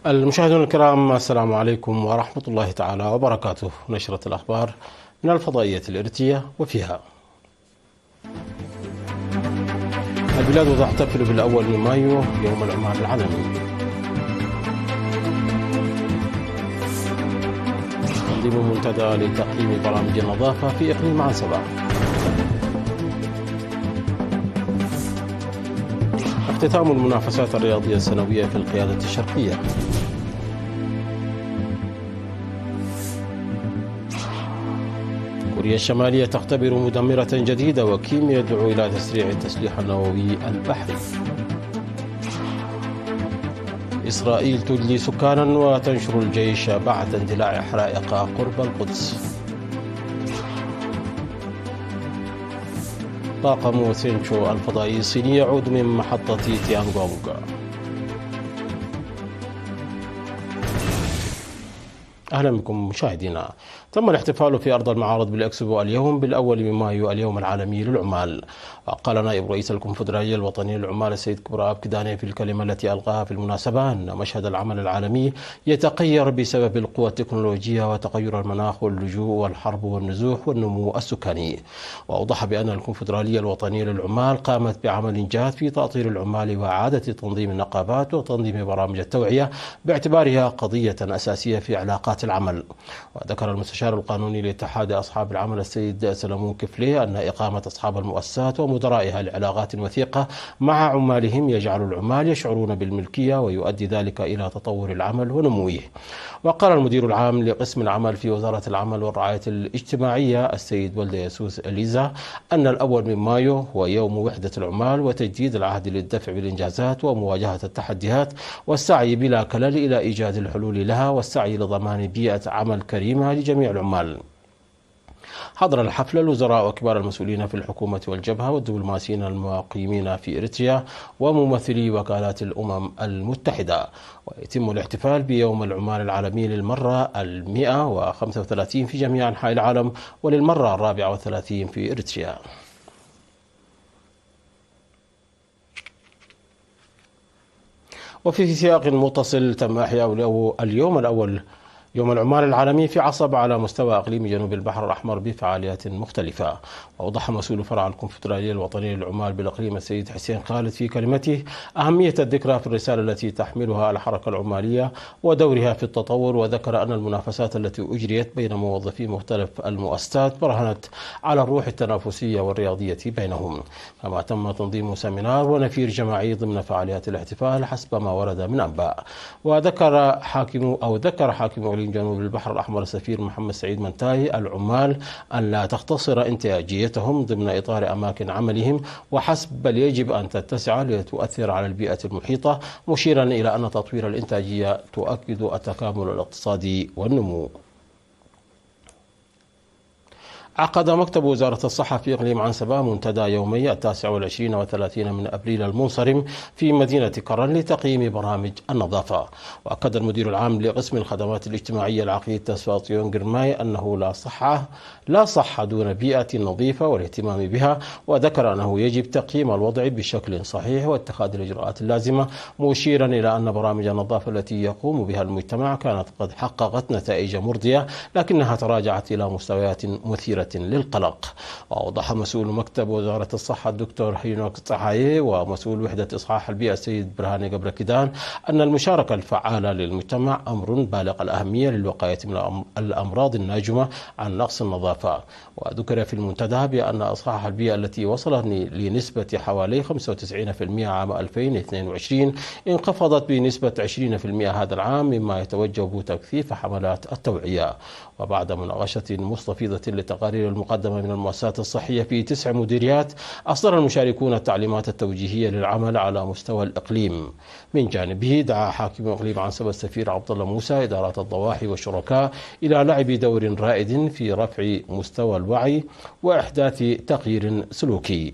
المشاهدون الكرام، السلام عليكم ورحمة الله تعالى وبركاته. نشرة الأخبار من الفضائية الإريترية، وفيها: البلاد تحتفل بالأول من مايو يوم العمال العالمي. تنظيم منتدى لتقييم برامج النظافة في إقليم عنسبة. اختتام المنافسات الرياضية السنوية في القيادة الشرقية. كوريا الشمالية تختبر مدمرة جديدة، وكيم يدعو إلى تسريع التسليح النووي البحري. إسرائيل تدلي سكانا وتنشر الجيش بعد اندلاع حرائق قرب القدس. طاقم سينشو الفضائي الصيني يعود من محطة تيانغونغ. أهلا بكم مشاهدينا. تم الاحتفال في أرض المعارض بالإكسبو اليوم بالأول من مايو اليوم العالمي للعمال. وقال نائب رئيس الكونفدرالية الوطنية للعمال السيد كبرى أبكداني في الكلمة التي ألقاها في المناسبة أن مشهد العمل العالمي يتغير بسبب القوى التكنولوجية وتغير المناخ واللجوء والحرب والنزوح والنمو السكاني. وأوضح بأن الكونفدرالية الوطنية للعمال قامت بعمل جاد في تأطير العمال وإعادة تنظيم النقابات وتنظيم برامج التوعية باعتبارها قضية أساسية في علاقات العمل. وذكر المستشار القانوني لاتحاد أصحاب العمل السيد سلمون كفلي أن إقامة أصحاب المؤسسات ومدرائها لعلاقات وثيقة مع عمالهم يجعل العمال يشعرون بالملكية، ويؤدي ذلك إلى تطور العمل ونموه. وقال المدير العام لقسم العمل في وزارة العمل والرعاية الاجتماعية السيد ولد يسوس إليزا أن الأول من مايو هو يوم وحدة العمال وتجديد العهد للدفع بالإنجازات ومواجهة التحديات والسعي بلا كلل إلى إيجاد الحلول لها والسعي لضمان بيئة عمل كريمة لجميع العمال. حضر الحفل الوزراء وكبار المسؤولين في الحكومة والجبهة والدبلوماسيين المقيمين في إريتريا وممثلي وكالات الأمم المتحدة. ويتم الاحتفال بيوم العمال العالمي للمرة 135 في جميع أنحاء العالم وللمرة 34 في إريتريا. وفي سياق متصل تم إحياء اليوم الأول يوم العمال العالمي في عصب على مستوى إقليم جنوب البحر الأحمر بفعاليات مختلفة. وأوضح مسؤول فرع الكونفدرالية الوطنية للعمال بالإقليم السيد حسين خالد في كلمته أهمية الذكرى في الرسالة التي تحملها الحركة العمالية ودورها في التطور. وذكر أن المنافسات التي أجريت بين موظفي مختلف المؤسسات برهنت على الروح التنافسية والرياضية بينهم. كما تم تنظيم سيمينار ونفير جماعي ضمن فعاليات الاحتفال حسب ما ورد من أنباء. وذكر حاكم جنوب البحر الأحمر السفير محمد سعيد منتاي العمال أن لا تختصر إنتاجيتهم ضمن إطار أماكن عملهم وحسب، بل يجب أن تتسع لتؤثر على البيئة المحيطة، مشيرا إلى أن تطوير الإنتاجية تؤكد التكامل الاقتصادي والنمو. عقد مكتب وزارة الصحة في إقليم عنسبة منتدى يومي 29 و30 من أبريل المنصرم في مدينة كرن لتقييم برامج النظافة. وأكد المدير العام لقسم الخدمات الاجتماعية العقيد تسفاطيون جرماي أنه لا صحة دون بيئة نظيفة والاهتمام بها. وذكر أنه يجب تقييم الوضع بشكل صحيح واتخاذ الإجراءات اللازمة، مشيرا إلى أن برامج النظافة التي يقوم بها المجتمع كانت قد حققت نتائج مرضية، لكنها تراجعت إلى مستويات مثيرة للقلق. وأوضح مسؤول مكتب وزارة الصحة الدكتور هينوك صحايي ومسؤول وحدة إصحاح البيئة السيد برهاني قبركدان أن المشاركة الفعالة للمجتمع أمر بالغ الأهمية للوقاية من الأمراض الناجمة عن نقص النظافة. وذكر في المنتدى بأن إصحاح البيئة التي وصلت لنسبة حوالي 95% عام 2022 انخفضت بنسبة 20% هذا العام، مما يتوجب تكثيف حملات التوعية. وبعد مناقشة مستفيضة للتقارير المقدمة من المؤسسات الصحية في 9 مديريات، أصدر المشاركون التعليمات التوجيهية للعمل على مستوى الإقليم. من جانبه دعا حاكم إقليم عنسبة السفير عبد الله موسى إدارات الضواحي والشركاء إلى لعب دور رائد في رفع مستوى الوعي وإحداث تغيير سلوكي.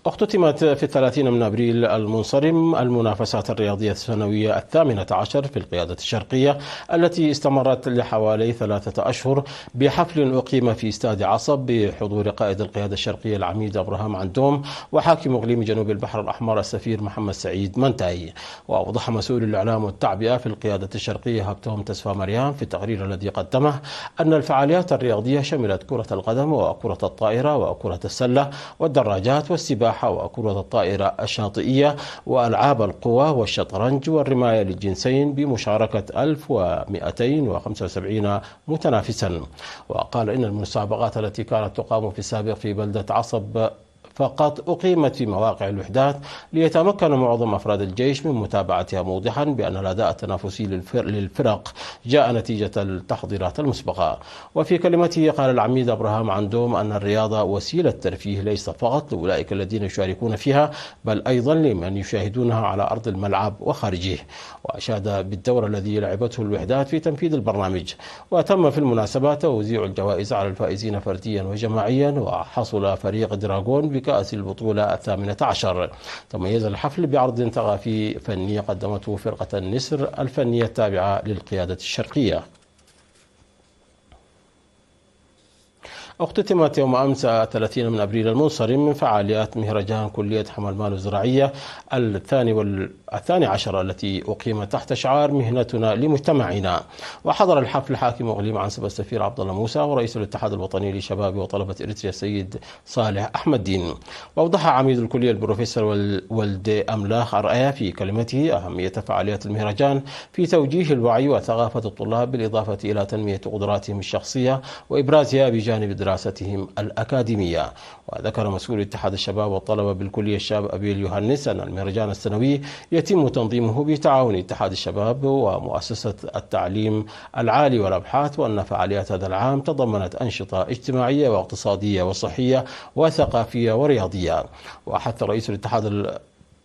اختتمت في 30 من أبريل المنصرم المنافسات الرياضية السنوية 18 في القيادة الشرقية التي استمرت لحوالي 3 أشهر بحفل أقيم في استاد عصب بحضور قائد القيادة الشرقية العميد أبراهام عندوم وحاكم إقليم جنوب البحر الأحمر السفير محمد سعيد منتاي. وأوضح مسؤول الإعلام والتعبئة في القيادة الشرقية هكتوم تسفى مريم في التقرير الذي قدمه أن الفعاليات الرياضية شملت كرة القدم وكرة الطائرة وكرة السلة والدراجات والسباحة وكرة الطائرة الشاطئية وألعاب القوى والشطرنج والرماية للجنسين بمشاركة 1275 متنافسا. وقال إن المسابقات التي كانت تقام في السابق في بلدة عصب فقط أقيمت في مواقع الوحدات ليتمكن معظم أفراد الجيش من متابعتها، موضحا بأن الأداء التنافسي للفرق جاء نتيجة التحضيرات المسبقة. وفي كلمته قال العميد أبراهام عندوم أن الرياضة وسيلة ترفيه ليس فقط لأولئك الذين يشاركون فيها بل أيضا لمن يشاهدونها على أرض الملعب وخارجه. وأشاد بالدور الذي لعبته الوحدات في تنفيذ البرنامج. وتم في المناسبة توزيع الجوائز على الفائزين فرديا وجماعيا. وحصل فريق دراغون بكأس البطولة 18. تميز الحفل بعرض ثقافي فني قدمته فرقة النسر الفنية التابعة للقيادة الشرقية. اختتمت يوم أمس 30 من أبريل المنصرم من فعاليات مهرجان كلية حملمان الزراعية 12 التي أقيمت تحت شعار مهنتنا لمجتمعنا. وحضر الحفل حاكم إقليم عنسبة السفير عبد الله موسى ورئيس الاتحاد الوطني لشباب وطلبة إريتريا السيد صالح أحمد دين. وأوضح عميد الكلية البروفيسور ولد أملاخ أرأيا في كلمته أهمية فعاليات المهرجان في توجيه الوعي وثقافة الطلاب بالإضافة إلى تنمية قدراتهم الشخصية وإبرازها بجانب دراستهم الأكاديمية. وذكر مسؤول اتحاد الشباب والطلبة بالكلية الشاب أبيل يوهنس أن المهرجان السنوي يتم تنظيمه بتعاون اتحاد الشباب ومؤسسة التعليم العالي والأبحاث، وأن فعاليات هذا العام تضمنت أنشطة اجتماعية واقتصادية وصحية وثقافية ورياضية. وحث رئيس الاتحاد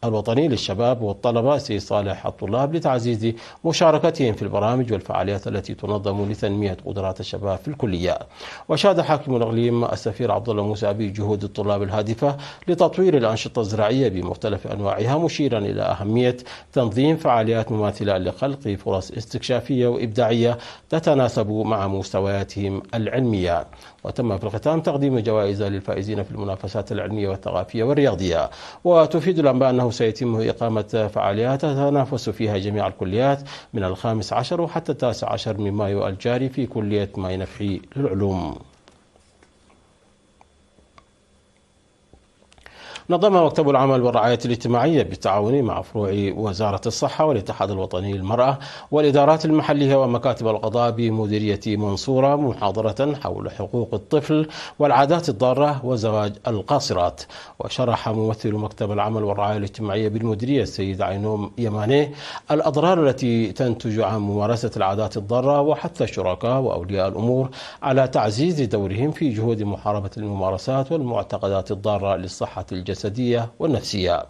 الوطني للشباب والطلبة السيد صالح الطلاب لتعزيز مشاركتهم في البرامج والفعاليات التي تنظم لتنمية قدرات الشباب في الكلية. وشاد حاكم الإقليم السفير عبد الله موسى بجهود الطلاب الهادفة لتطوير الأنشطة الزراعية بمختلف أنواعها، مشيرا إلى أهمية تنظيم فعاليات مماثلة لخلق فرص استكشافية وإبداعية تتناسب مع مستوياتهم العلمية. وتم في الختام تقديم جوائز للفائزين في المنافسات العلمية والثقافية والرياضية. وتفيد الأنباء أنه سيتم إقامة فعاليات تتنافس فيها جميع الكليات من 15 وحتى 19 من مايو الجاري في كلية ماي نفعي للعلوم. نظم مكتب العمل والرعاية الاجتماعية بالتعاون مع فروع وزارة الصحة والاتحاد الوطني للمرأة والإدارات المحلية ومكاتب القضاء بمديرية منصورة محاضرة حول حقوق الطفل والعادات الضارة وزواج القاصرات. وشرح ممثل مكتب العمل والرعاية الاجتماعية بالمديرية السيد عينوم يماني الأضرار التي تنتج عن ممارسة العادات الضارة، وحث الشركاء وأولياء الأمور على تعزيز دورهم في جهود محاربة الممارسات والمعتقدات الضارة للصحة الجسدية والنفسية.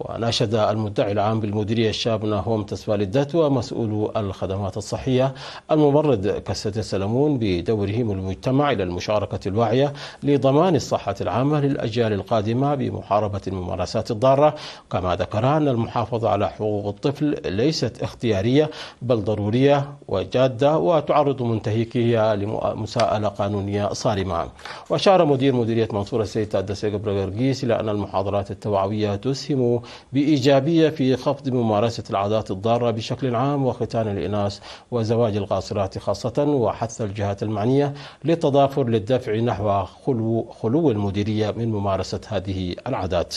وناشد المدعي العام بالمديرية الشاب ناهوم تسفى للدت ومسؤول الخدمات الصحية الممرض كسة سلمون بدورهم المجتمع إلى المشاركة الواعية لضمان الصحة العامة للأجيال القادمة بمحاربة الممارسات الضارة. كما ذكر أن المحافظة على حقوق الطفل ليست اختيارية بل ضرورية وجادة، وتعرض منتهكيها لمساءلة قانونية صارمة. وأشار مدير مديرية منصورة السيد تادسي قبرقرقيس إلى أن المحاضرات التوعوية تسهم بإيجابية في خفض ممارسة العادات الضارة بشكل عام وختان الإناث وزواج القاصرات خاصة، وحث الجهات المعنية للتضافر للدفع نحو خلو المديرية من ممارسة هذه العادات.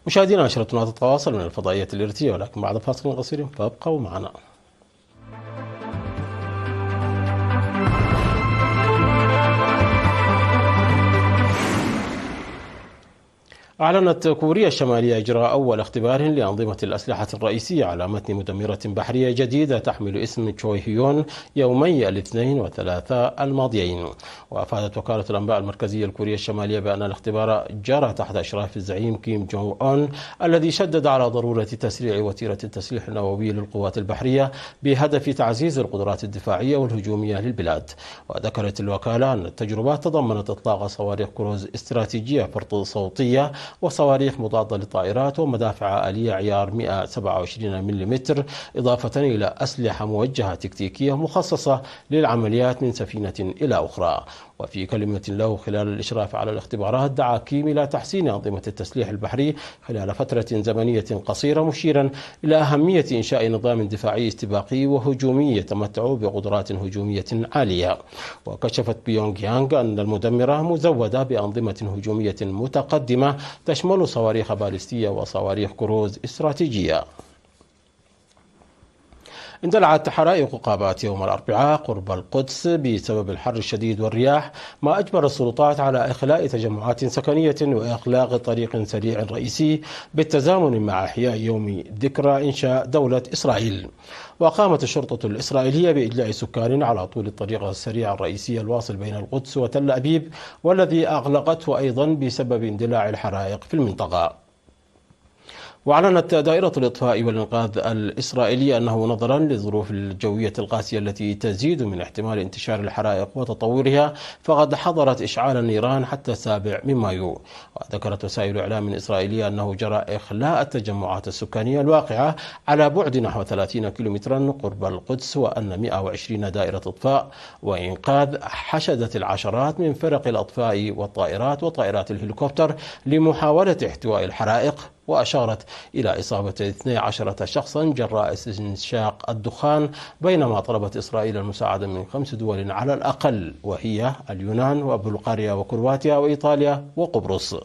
مشاهدينا، نشرتنا تتواصل من الفضائية الإرتية، ولكن بعد فاصل قصير فابقوا معنا. أعلنت كوريا الشمالية إجراء أول اختبار لأنظمة الأسلحة الرئيسية على متن مدمرة بحرية جديدة تحمل اسم تشوي هيون يومي الاثنين والثلاثاء الماضيين. وأفادت وكالة الأنباء المركزية الكورية الشمالية بأن الاختبار جرى تحت إشراف الزعيم كيم جونغ أون، الذي شدد على ضرورة تسريع وتيرة التسليح النووي للقوات البحرية بهدف تعزيز القدرات الدفاعية والهجومية للبلاد. وذكرت الوكالة أن التجربات تضمنت إطلاق صواريخ كروز استراتيجية فرط صوتية وصواريخ مضادة للطائرات ومدافع آلية عيار 127 ملم، إضافة إلى أسلحة موجهة تكتيكية مخصصة للعمليات من سفينة إلى أخرى. وفي كلمة له خلال الإشراف على الاختبارات، دعا كيم إلى تحسين أنظمة التسليح البحري خلال فترة زمنية قصيرة، مشيرا إلى أهمية إنشاء نظام دفاعي استباقي وهجومي يتمتع بقدرات هجومية عالية. وكشفت بيونغ يانغ أن المدمرة مزودة بأنظمة هجومية متقدمة تشمل صواريخ باليستية وصواريخ كروز استراتيجية. اندلعت حرائق قابات يوم الأربعاء قرب القدس بسبب الحر الشديد والرياح، ما أجبر السلطات على إخلاء تجمعات سكنية وإغلاق طريق سريع رئيسي بالتزامن مع إحياء يوم ذكرى إنشاء دولة إسرائيل. وقامت الشرطة الإسرائيلية بإجلاء سكان على طول الطريق السريع الرئيسي الواصل بين القدس وتل أبيب، والذي أغلقته أيضا بسبب اندلاع الحرائق في المنطقة. وأعلنت دائرة الإطفاء والإنقاذ الإسرائيلية أنه نظرا للظروف الجوية القاسية التي تزيد من احتمال انتشار الحرائق وتطورها، فقد حظرت إشعال النيران حتى 7 مايو. وذكرت وسائل إعلام إسرائيلية أنه جرى إخلاء التجمعات السكانية الواقعة على بعد نحو 30 كيلومترا قرب القدس، وأن 120 دائرة إطفاء وإنقاذ حشدت العشرات من فرق الأطفاء والطائرات وطائرات الهليكوبتر لمحاولة احتواء الحرائق. وأشارت إلى إصابة 12 شخصا جراء استنشاق الدخان، بينما طلبت إسرائيل المساعدة من 5 دول على الأقل، وهي اليونان وبلغاريا وكرواتيا وإيطاليا وقبرص.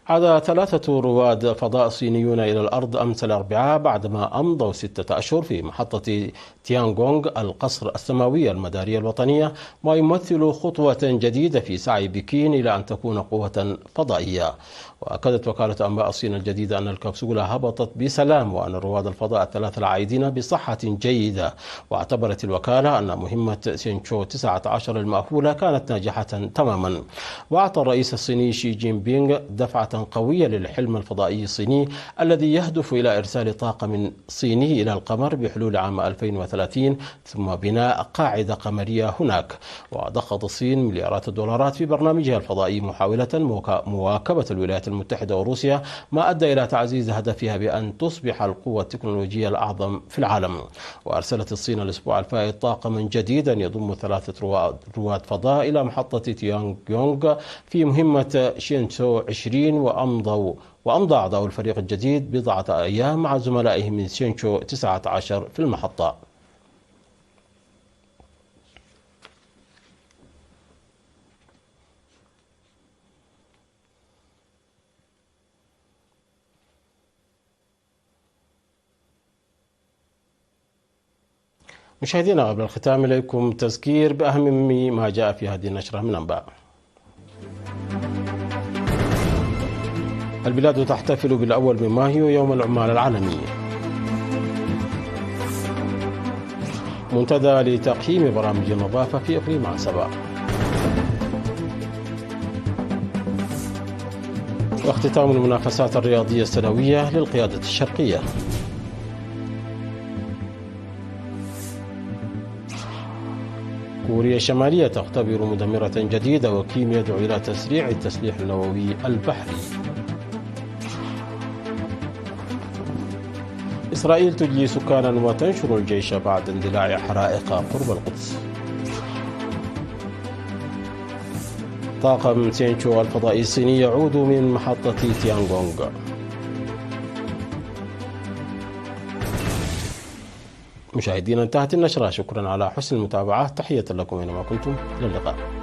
عاد 3 رواد فضاء صينيون إلى الأرض أمس الأربعاء بعدما أمضوا 6 أشهر في محطة تيانغونغ القصر السماوي المدارية الوطنية، ما يمثل خطوة جديدة في سعي بكين إلى أن تكون قوة فضائية. وأكدت وكالة أنباء الصين الجديدة أن الكبسولة هبطت بسلام، وأن رواد الفضاء ال3 العائدين بصحة جيدة. واعتبرت الوكالة أن مهمة سينشو 19 المأهولة كانت ناجحة تماما. وأعطى الرئيس الصيني شي جين بينغ دفعة قوية للحلم الفضائي الصيني الذي يهدف إلى إرسال طاقم صيني إلى القمر بحلول عام 2030، ثم بناء قاعدة قمرية هناك. وضخت الصين مليارات الدولارات في برنامجها الفضائي محاولة مواكبة الولايات المتحدة وروسيا، ما أدى إلى تعزيز هدفها بأن تصبح القوة التكنولوجية الأعظم في العالم. وأرسلت الصين الأسبوع الفائت طاقما جديدا يضم 3 رواد فضاء إلى محطة تيانغونغ في مهمة شينشو 20، وأمضى أعضاء الفريق الجديد بضعة أيام مع زملائهم من شينشو 19 في المحطة. مشاهدينا، قبل الختام إليكم تذكير بأهم ما جاء في هذه النشرة من أنباء. البلاد تحتفل بالأول من مايو يوم العمال العالمي. منتدى لتقييم برامج النظافة في إقليم عسبة. واختتام المنافسات الرياضية السنوية للقيادة الشرقية. كوريا الشمالية تختبر مدمرة جديدة، وكيم يدعو إلى تسريع التسليح النووي البحري. إسرائيل تجلي سكانا وتنشر الجيش بعد اندلاع حرائق قرب القدس. طاقم سينشو الفضائي الصيني يعود من محطة تيانغونغ. مشاهدينا، انتهت النشرة. شكرا على حسن المتابعة. تحية لكم أينما كنتم. إلى اللقاء.